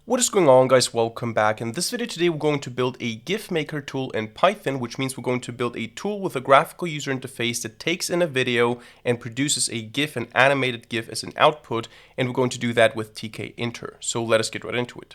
What is going on, guys? Welcome back. In this video today we're going to build a GIF Maker tool in Python, which means we're going to build a tool with a graphical user interface that takes in a video and produces a GIF, an animated GIF, as an output, and we're going to do that with tkinter. So let us get right into it.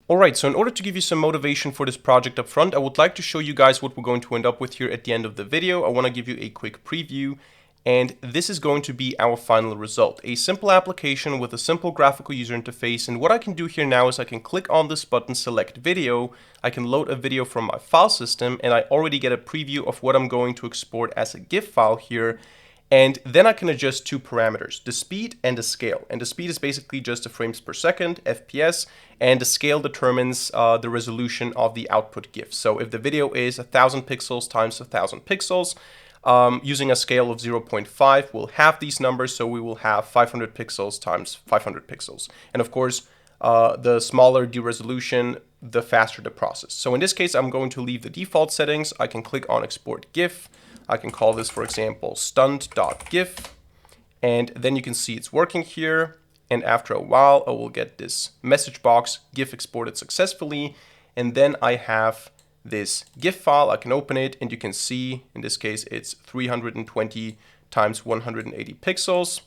Alright, so in order to give you some motivation for this project up front, I would like to show you guys what we're going to end up with here at the end of the video. I want to give you a quick preview, and this is going to be our final result. A simple application with a simple graphical user interface, and what I can do here now is I can click on this button, select video, I can load a video from my file system, and I already get a preview of what I'm going to export as a GIF file here. And then I can adjust two parameters, the speed and the scale. And the speed is basically just the frames per second, FPS, and the scale determines the resolution of the output GIF. So if the video is 1000 pixels times 1000 pixels, using a scale of 0.5, we'll have these numbers, so we will have 500 pixels times 500 pixels. And of course, the smaller the resolution, the faster the process. So in this case, I'm going to leave the default settings. I can click on Export GIF. I can call this, for example, stunt.gif, and then you can see it's working here. And after a while, I will get this message box, GIF exported successfully. And then I have this GIF file. I can open it, and you can see, in this case, it's 320 times 180 pixels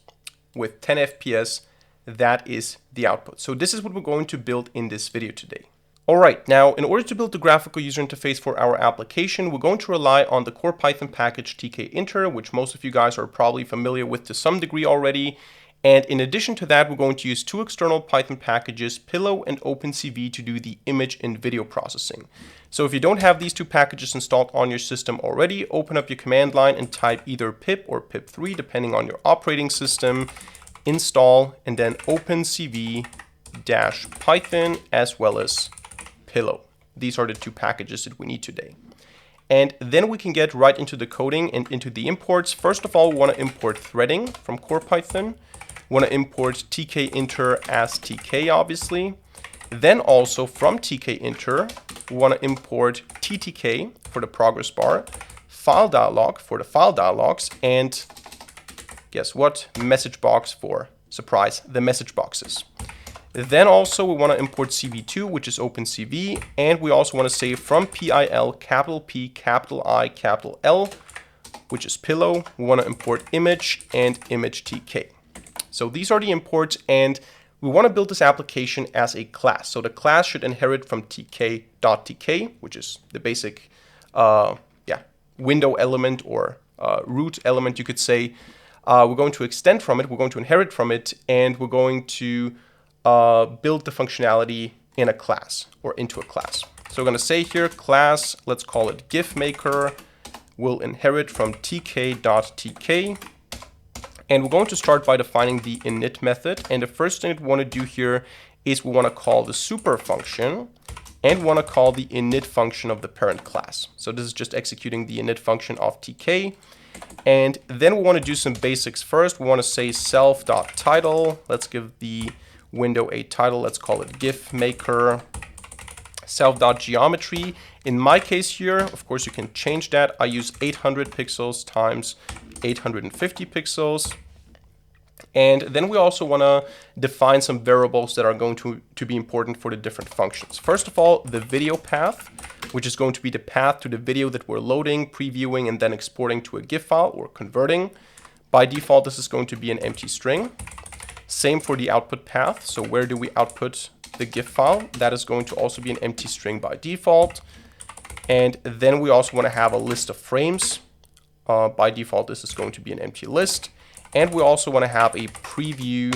with 10 FPS. That is the output. So this is what we're going to build in this video today. Alright, now in order to build the graphical user interface for our application, we're going to rely on the core Python package tkinter, which most of you guys are probably familiar with to some degree already. And in addition to that, we're going to use two external Python packages, Pillow and OpenCV, to do the image and video processing. So if you don't have these two packages installed on your system already, open up your command line and type either pip or pip3, depending on your operating system, install, and then OpenCV-Python as well as Pillow. These are the two packages that we need today. And then we can get right into the coding and into the imports. First of all, we want to import threading from core Python. We want to import tkinter as tk, obviously. Then also from tkinter, we want to import ttk for the progress bar, file dialog for the file dialogs, and guess what? Message box for, surprise, the message boxes. Then also we want to import cv2, which is OpenCV, and we also want to say from PIL, capital P, capital I, capital L, which is Pillow. We want to import image and image tk. So these are the imports, and we want to build this application as a class. So the class should inherit from tk.tk, which is the basic window element or root element, you could say. We're going to extend from it, we're going to inherit from it, and we're going to build the functionality in a class or into a class. So we're going to say here class, let's call it GIF Maker, will inherit from tk.tk. And we're going to start by defining the init method. And the first thing that we want to do here is we want to call the super function, and we want to call the init function of the parent class. So this is just executing the init function of tk. And then we want to do some basics first. We want to say self.title. Let's give the window a title. Let's call it GIF Maker self.geometry. In my case here, of course, you can change that. I use 800 pixels times 850 pixels. And then we also want to define some variables that are going to be important for the different functions. First of all, the video path, which is going to be the path to the video that we're loading, previewing, and then exporting to a GIF file or converting. By default, this is going to be an empty string. Same for the output path. So where do we output the GIF file? That is going to also be an empty string by default. And then we also want to have a list of frames. By default, this is going to be an empty list. And we also want to have a preview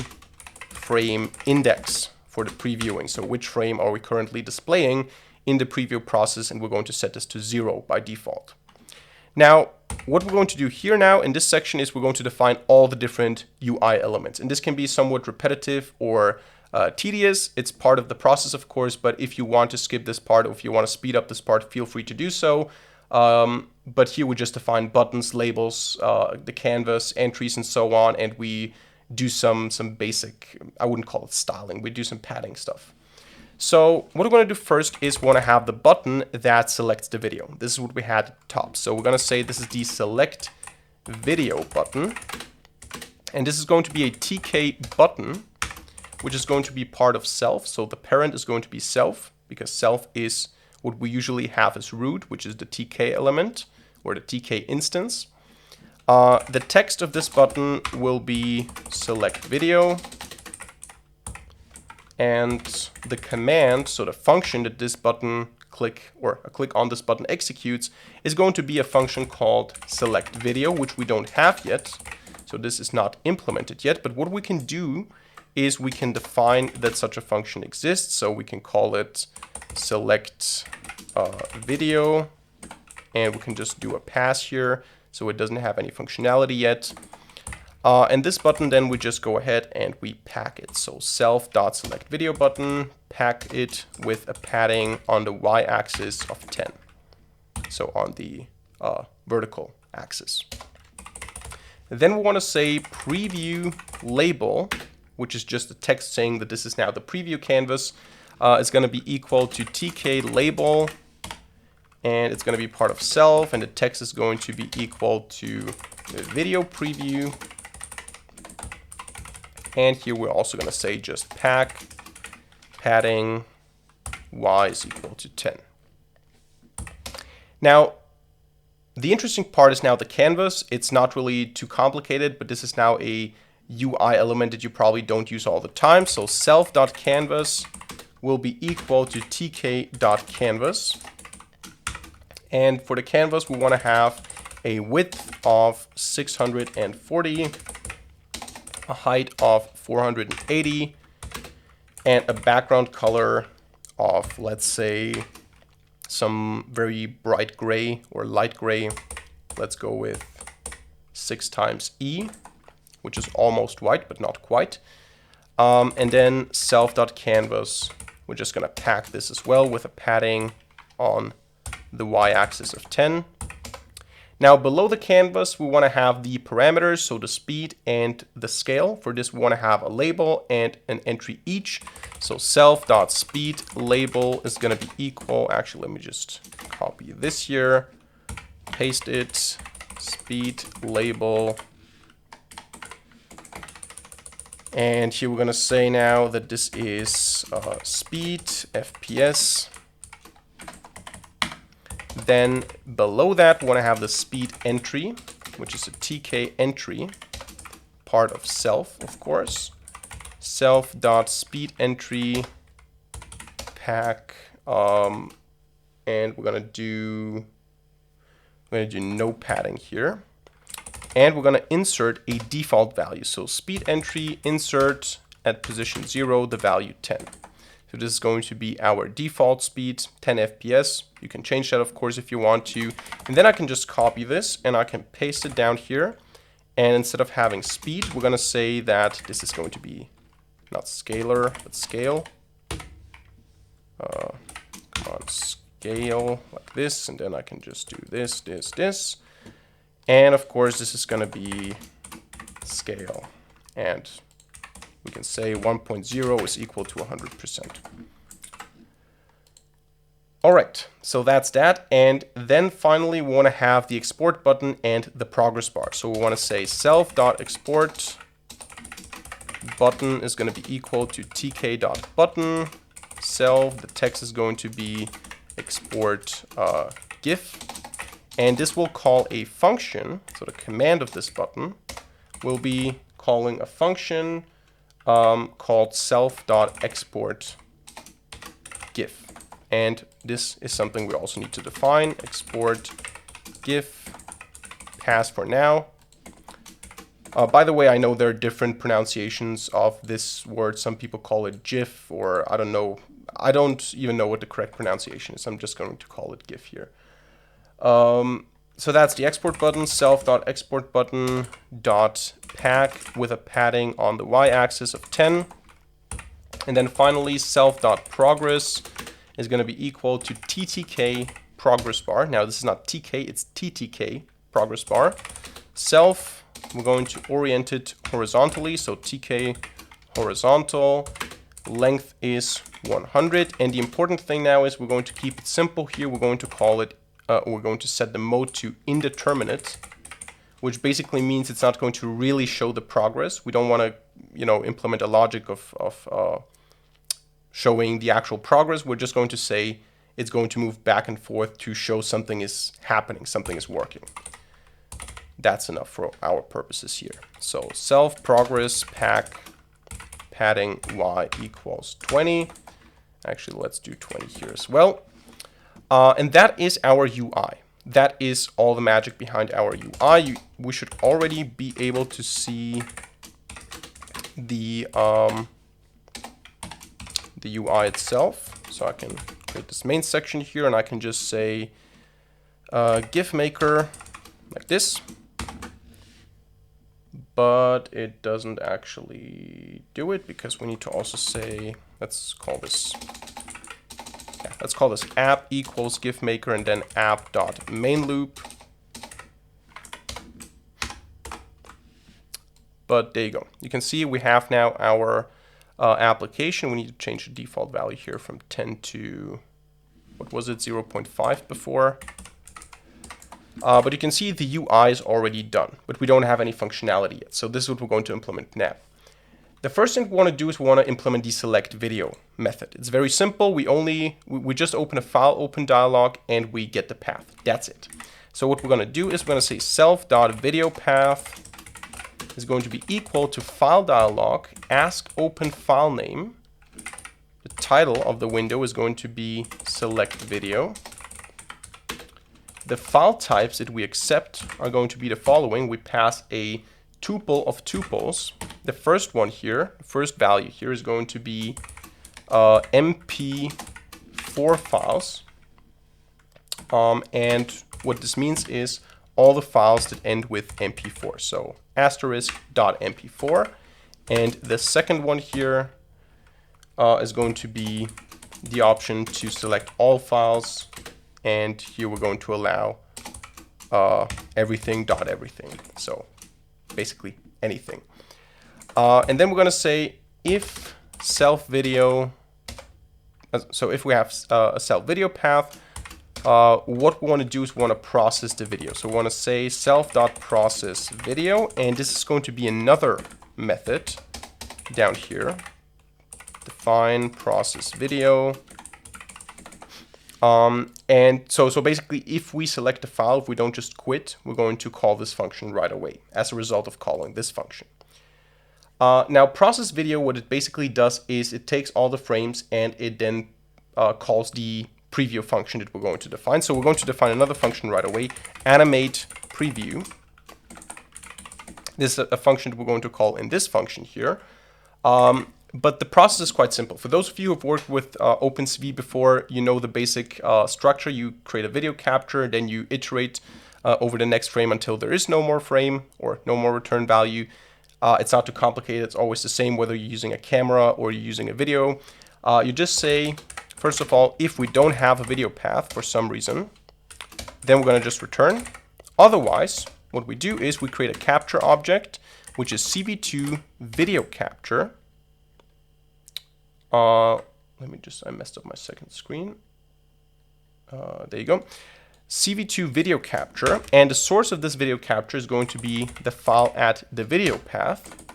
frame index for the previewing. So which frame are we currently displaying in the preview process? And we're going to set this to 0 by default. Now, what we're going to do here now in this section is we're going to define all the different UI elements. And this can be somewhat repetitive or tedious. It's part of the process, of course, but if you want to skip this part or if you want to speed up this part, feel free to do so. But here we just define buttons, labels, the canvas, entries, and so on. And we do some basic, I wouldn't call it styling, we do some padding stuff. So what we're going to do first is we want to have the button that selects the video. This is what we had at the top. So we're going to say this is the select video button. And this is going to be a TK button, which is going to be part of self. So the parent is going to be self, because self is what we usually have as root, which is the TK element or the TK instance. The text of this button will be select video. And the command, so the function that this button click on this button executes, is going to be a function called select video, which we don't have yet. So this is not implemented yet. But what we can do is we can define that such a function exists. So we can call it select video, and we can just do a pass here. So it doesn't have any functionality yet. And this button, then we just go ahead and we pack it. So self.select video button, pack it with a padding on the y-axis of 10. So on the vertical axis. Then we want to say preview label, which is just the text saying that this is now the preview canvas. Is going to be equal to TK label, and it's going to be part of self, and the text is going to be equal to the video preview. And here we're also going to say just padding y is equal to 10. Now, the interesting part is now the canvas. It's not really too complicated, but this is now a UI element that you probably don't use all the time. So self.canvas will be equal to tk.canvas. And for the canvas, we want to have a width of 640, a height of 480, and a background color of, let's say, some very bright gray or light gray. Let's go with 6 times E, which is almost white, but not quite. And then self.canvas, we're just going to pack this as well with a padding on the y-axis of 10. Now below the canvas, we want to have the parameters, so the speed and the scale. For this, we want to have a label and an entry each. So self.speed label is going to be equal. Actually, let me just copy this here, paste it, speed label. And here we're going to say now that this is speed FPS. Then below that, we want to have the speed entry, which is a TK entry, part of self, of course. Self.speed entry pack, and we're gonna do no padding here, and we're gonna insert a default value. So speed entry insert at position 0 the value 10. So this is going to be our default speed, 10 FPS. You can change that, of course, if you want to. And then I can just copy this and I can paste it down here. And instead of having speed, we're going to say that this is going to be not scalar, but scale. Come on, scale like this. And then I can just do this, this, this. And of course, this is going to be scale. And we can say 1.0 is equal to 100%. All right, so that's that. And then finally, we want to have the export button and the progress bar. So we want to say self.export button is going to be equal to tk.button. Self, the text is going to be export GIF. And this will call a function. So the command of this button will be calling a function called self.export GIF. And this is something we also need to define. Export GIF pass for now. By the way, I know there are different pronunciations of this word. Some people call it GIF, or I don't know. I don't even know what the correct pronunciation is. I'm just going to call it GIF here. So that's the export button, self.export button dot pack with a padding on the y-axis of 10. And then finally, self.progress is going to be equal to ttk progress bar. Now this is not tk, it's ttk progress bar. Self, we're going to orient it horizontally, so tk horizontal. length is 100. And the important thing now is we're going to keep it simple here. We're going to call it, we're going to set the mode to indeterminate, which basically means it's not going to really show the progress. We don't want to, implement a logic of showing the actual progress. We're just going to say it's going to move back and forth to show something is happening, something is working. That's enough for our purposes here. So self progress padding y equals 20. Actually, let's do 20 here as well. And that is our UI. That is all the magic behind our UI. We should already be able to see the UI itself. So I can create this main section here, and I can just say GIF Maker like this. But it doesn't actually do it because we need to also say, let's call this app equals GIF Maker and then app.mainLoop. But there you go. You can see we have now our application. We need to change the default value here from 10 to, what was it, 0.5 before. But you can see the UI is already done, but we don't have any functionality yet. So this is what we're going to implement now. The first thing we want to do is we want to implement the select video method. It's very simple. We just open a file open dialog and we get the path. That's it. So what we're going to do is we're going to say self.videoPath is going to be equal to file dialog, ask open file name. The title of the window is going to be select video. The file types that we accept are going to be the following. We pass a tuple of tuples. The first one here, the first value here is going to be MP4 files. And what this means is all the files that end with MP4. So *.mp4. And the second one here is going to be the option to select all files. And here we're going to allow everything. So basically anything. And then we're going to say if self video. So if we have a self video path, what we want to do is we want to process the video. So we want to say self.process video, and this is going to be another method down here. Define process video. And so basically, if we select a file, if we don't just quit, we're going to call this function right away as a result of calling this function. Now, process video, what it basically does is it takes all the frames and it then calls the preview function that we're going to define. So we're going to define another function right away, animate preview. This is a function that we're going to call in this function here. But the process is quite simple. For those of you who have worked with OpenCV before, you know the basic structure. You create a video capture, then you iterate over the next frame until there is no more frame or no more return value. It's not too complicated. It's always the same whether you're using a camera or you're using a video. You just say, first of all, if we don't have a video path for some reason, then we're going to just return. Otherwise, what we do is we create a capture object, which is CV2 video capture. I messed up my second screen. There you go. CV2 video capture, and the source of this video capture is going to be the file at the video path.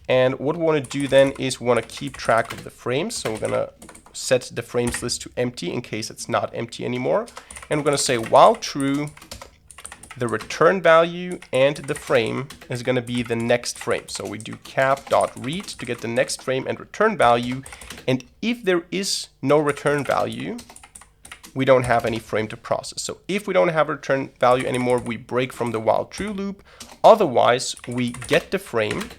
And what we want to do then is we want to keep track of the frames. So we're going to set the frames list to empty in case it's not empty anymore. And we're going to say while true, the return value and the frame is going to be the next frame. So we do cap.read to get the next frame and return value. And if there is no return value, we don't have any frame to process. So if we don't have a return value anymore, we break from the while true loop. Otherwise, we get the frame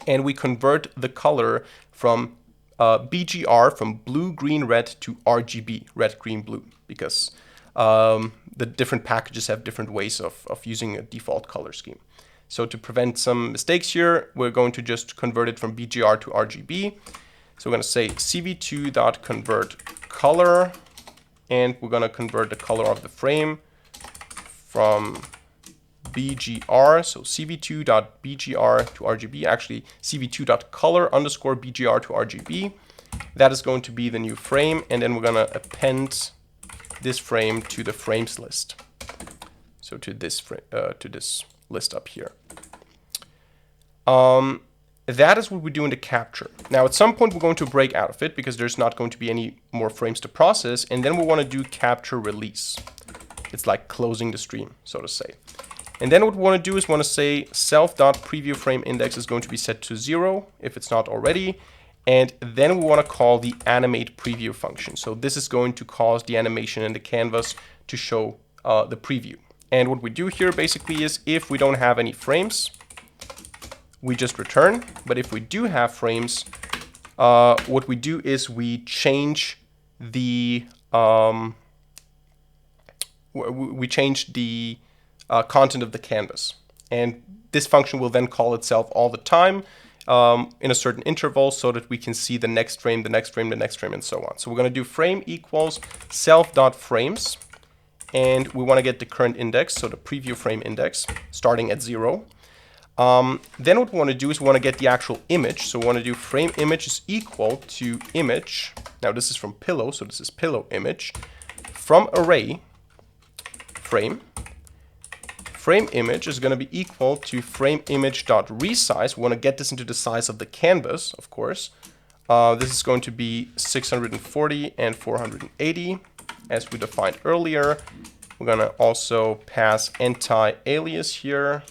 and we convert the color from BGR, from blue, green, red, to RGB, red, green, blue, because the different packages have different ways of using a default color scheme. So to prevent some mistakes here, we're going to just convert it from BGR to RGB. So we're going to say cv2.convertColor, and we're going to convert the color of the frame from cv2.bgr, so cv2.bgr to RGB, actually cv2.color underscore bgr to RGB. That is going to be the new frame, and then we're going to append this frame to the frames list. So to this list up here. That is what we do in the capture. Now, at some point, we're going to break out of it because there's not going to be any more frames to process, and then we want to do capture release. It's like closing the stream, so to say. And then what we want to do is want to say self.preview frame index is going to be set to 0 if it's not already. And then we want to call the animate preview function. So this is going to cause the animation in the canvas to show the preview. And what we do here basically is if we don't have any frames, we just return. But if we do have frames, what we do is we change the content of the canvas. And this function will then call itself all the time in a certain interval so that we can see the next frame, the next frame, the next frame, and so on. So we're going to do frame equals self.frames, and we want to get the current index, so the preview frame index, starting at 0. Then what we want to do is we want to get the actual image. So we want to do frame image is equal to image. Now this is from pillow, so this is pillow image, from array frame. Frame image is going to be equal to frame image.resize. We want to get this into the size of the canvas, of course. This is going to be 640 and 480, as we defined earlier. We're going to also pass anti-alias here.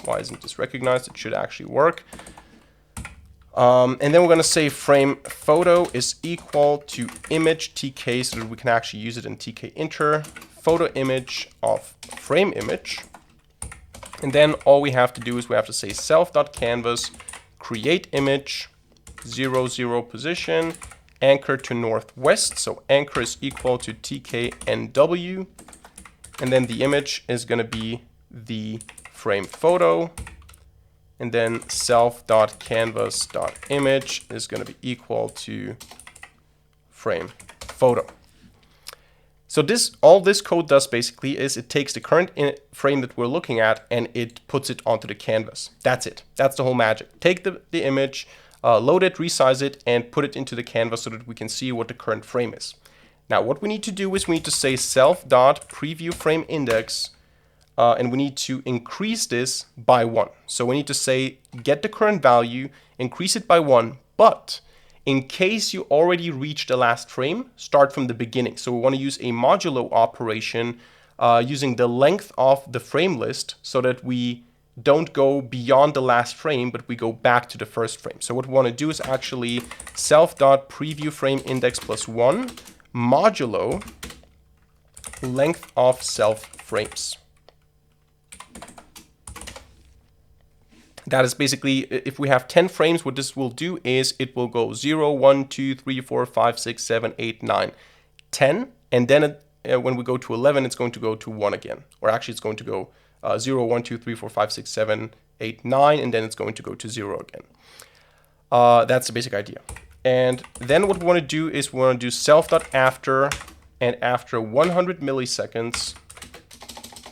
Why isn't this recognized? It should actually work. And then we're going to say frame photo is equal to image tk, so that we can actually use it in tk-inter. Photo image of frame image. And then all we have to do is we have to say self.canvas create image 0, 0 position, anchor to northwest. So anchor is equal to tknw. And then the image is going to be the frame photo. And then self.canvas.image is going to be equal to frame photo. So all this code does basically is it takes the current frame that we're looking at and it puts it onto the canvas. That's it. That's the whole magic. Take the image, load it, resize it, and put it into the canvas so that we can see what the current frame is. Now, what we need to do is we need to say self.preview frame index, and we need to increase this by 1. So we need to say get the current value, increase it by 1, but in case you already reached the last frame, start from the beginning. So we want to use a modulo operation using the length of the frame list so that we don't go beyond the last frame, but we go back to the first frame. So what we want to do is actually self.preview frame index plus 1 modulo length of self frames. That is basically, if we have 10 frames, what this will do is it will go 0, 1, 2, 3, 4, 5, 6, 7, 8, 9, 10. And then when we go to 11, it's going to go to 1 again. Or actually, it's going to go 0, 1, 2, 3, 4, 5, 6, 7, 8, 9. And then it's going to go to 0 again. That's the basic idea. And then what we want to do is we want to do self.after. And after 100 milliseconds,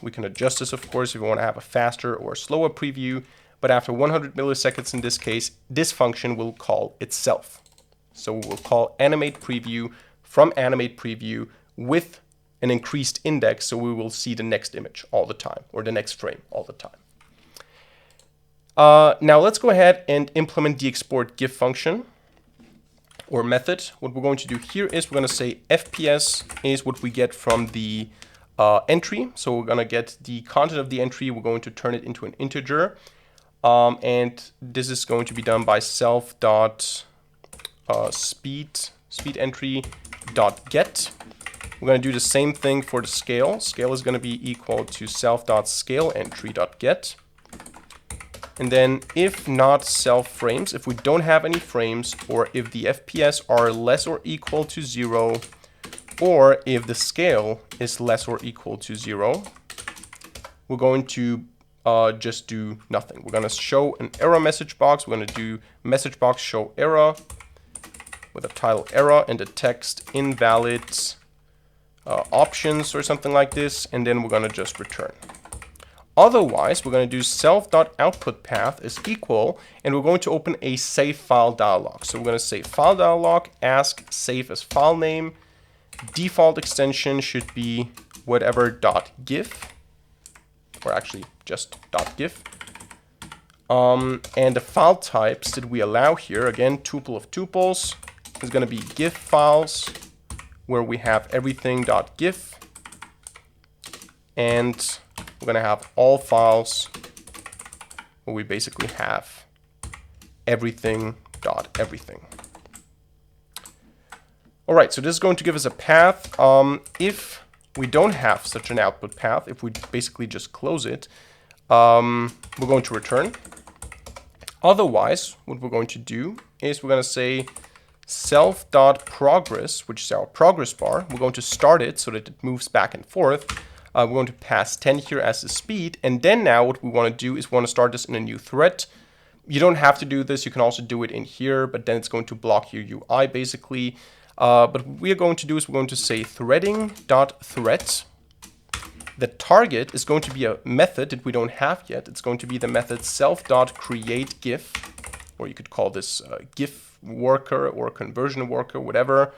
we can adjust this, of course, if we want to have a faster or slower preview. But after 100 milliseconds in this case, this function will call itself. So we will call animate preview from animate preview with an increased index, so we will see the next image all the time, or the next frame all the time. Now let's go ahead and implement the export GIF function or method. What we're going to do here is we're going to say FPS is what we get from the entry. So we're going to get the content of the entry. We're going to turn it into an integer. And this is going to be done by self.speedEntry.get. We're going to do the same thing for the scale. Scale is going to be equal to self.scaleEntry.get. And then if not self frames, if we don't have any frames, or if the FPS are less or equal to 0, or if the scale is less or equal to 0, we're going to just do nothing. We're going to show an error message box. We're going to do message box show error with a title error and a text invalid options or something like this. And then we're going to just return. Otherwise, we're going to do self.outputPath is equal, and we're going to open a save file dialog. So we're going to say file dialog, ask save as file name. Default extension should be whatever .gif, or actually just .gif. And the file types that we allow here, again, tuple of tuples, is going to be GIF files, where we have everything .gif. And we're going to have all files where we basically have everything .everything. All right, so this is going to give us a path. If we don't have such an output path, if we basically just close it, we're going to return. Otherwise, what we're going to do is we're going to say self.progress, which is our progress bar. We're going to start it so that it moves back and forth. We're going to pass 10 here as the speed. And then now what we want to do is we want to start this in a new thread. You don't have to do this. You can also do it in here, but then it's going to block your UI basically. But what we are going to do is we're going to say threading.thread. The target is going to be a method that we don't have yet. It's going to be the method self.createGIF, or you could call this GIF worker or conversion worker, whatever.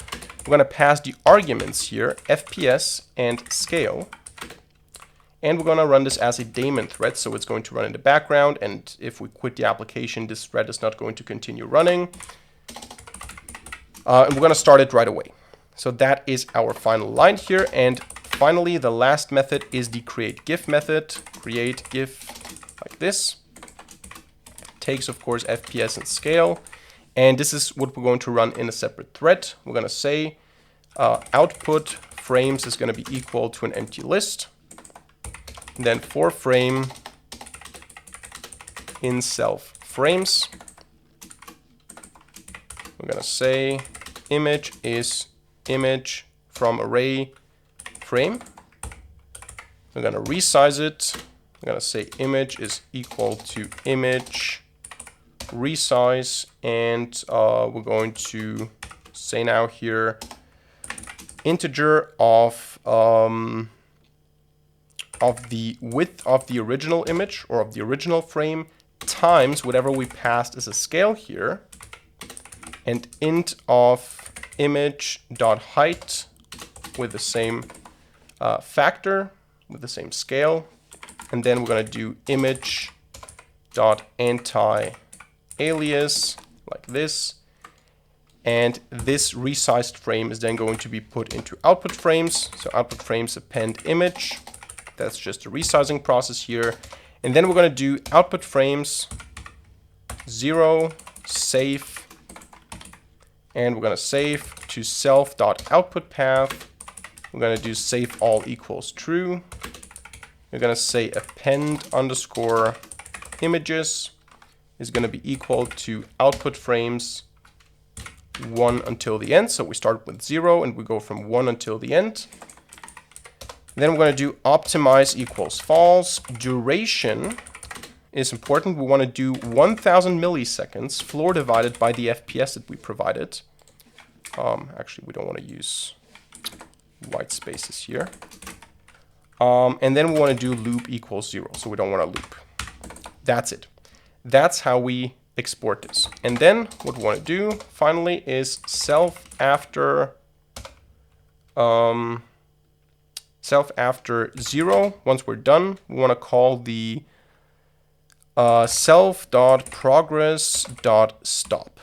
We're going to pass the arguments here, FPS and scale. And we're going to run this as a daemon thread, so it's going to run in the background. And if we quit the application, this thread is not going to continue running. And we're going to start it right away. So that is our final line here. And finally, the last method is the createGIF method. CreateGIF like this. Takes, of course, FPS and scale. And this is what we're going to run in a separate thread. We're going to say output frames is going to be equal to an empty list. And then for frame in self frames, we're going to say image is image from array frame. We're going to resize it. We're going to say image is equal to image resize, and we're going to say now here integer of the width of the original image or of the original frame times whatever we passed as a scale here, and int of image.height with the same factor, with the same scale. And then we're going to do image.anti-alias like this. And this resized frame is then going to be put into output frames. So output frames append image. That's just a resizing process here. And then we're going to do output frames 0 save. And we're going to save to self.outputPath. We're going to do save all equals true. We're going to say append underscore images is going to be equal to output frames 1 until the end. So we start with 0 and we go from 1 until the end. Then we're going to do optimize equals false. Duration is important. We want to do 1000 milliseconds floor divided by the FPS that we provided. Actually, we don't want to use white spaces here. And then we want to do loop equals 0. So we don't want to loop. That's it. That's how we export this. And then what we want to do finally is self after 0. Once we're done, we want to call the self.progress.stop.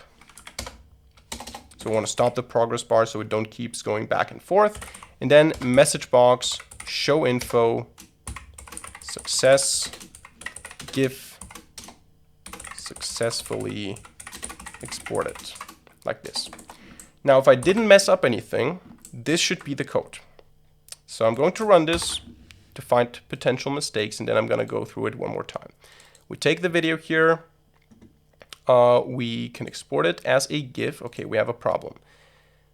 So we want to stop the progress bar so it don't keeps going back and forth. And then message box show info success GIF successfully exported like this. Now, if I didn't mess up anything, this should be the code. So I'm going to run this to find potential mistakes, and then I'm going to go through it one more time. We take the video here. We can export it as a GIF. Okay, we have a problem.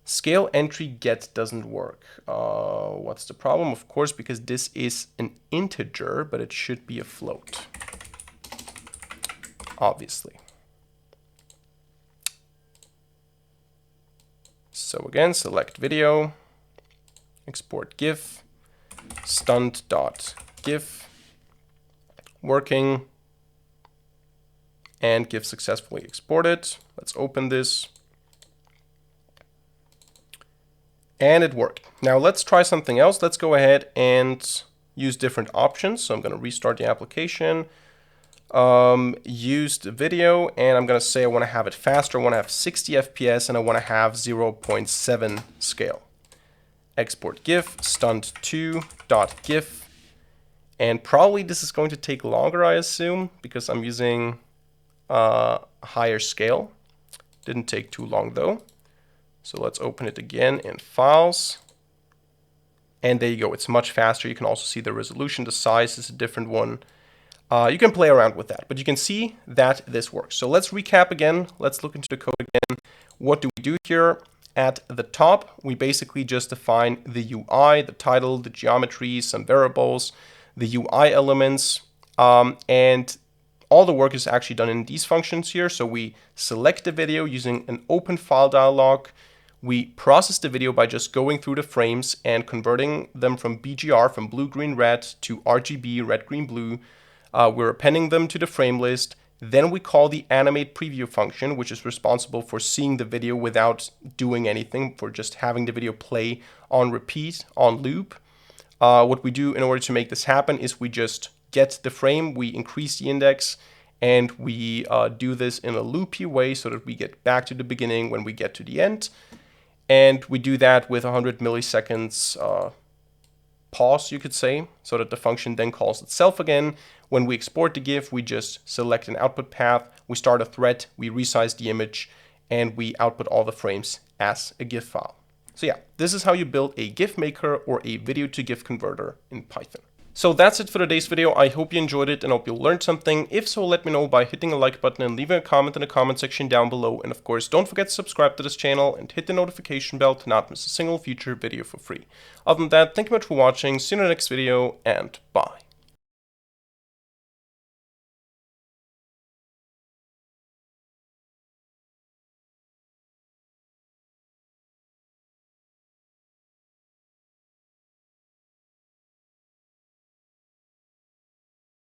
Scale entry get doesn't work. What's the problem? Of course, because this is an integer, but it should be a float. Obviously. So again, select video, export GIF, stunt.gif, working, and GIF successfully exported. Let's open this. And it worked. Now let's try something else. Let's go ahead and use different options. So I'm going to restart the application, use the video, and I'm going to say I want to have it faster. I want to have 60 FPS and I want to have 0.7 scale. Export GIF, stunt2.gif. And probably this is going to take longer, I assume, because I'm using a higher scale. Didn't take too long though. So let's open it again in Files. And there you go, it's much faster. You can also see the resolution, the size is a different one. You can play around with that, but you can see that this works. So let's recap again. Let's look into the code again. What do we do here? At the top, we basically just define the UI, the title, the geometry, some variables, the UI elements, and all the work is actually done in these functions here. So we select the video using an open file dialog. We process the video by just going through the frames and converting them from BGR, from blue, green, red, to RGB, red, green, blue. We're appending them to the frame list. Then we call the animate preview function, which is responsible for seeing the video without doing anything, for just having the video play on repeat, on loop. What we do in order to make this happen is we just get the frame, we increase the index, and we do this in a loopy way so that we get back to the beginning when we get to the end. And we do that with 100 milliseconds pause, you could say, so that the function then calls itself again. When we export the GIF, we just select an output path, we start a thread, we resize the image, and we output all the frames as a GIF file. So yeah, this is how you build a GIF maker or a video to GIF converter in Python. So that's it for today's video. I hope you enjoyed it and hope you learned something. If so, let me know by hitting the like button and leaving a comment in the comment section down below. And of course, don't forget to subscribe to this channel and hit the notification bell to not miss a single future video for free. Other than that, thank you much for watching. See you in the next video and bye.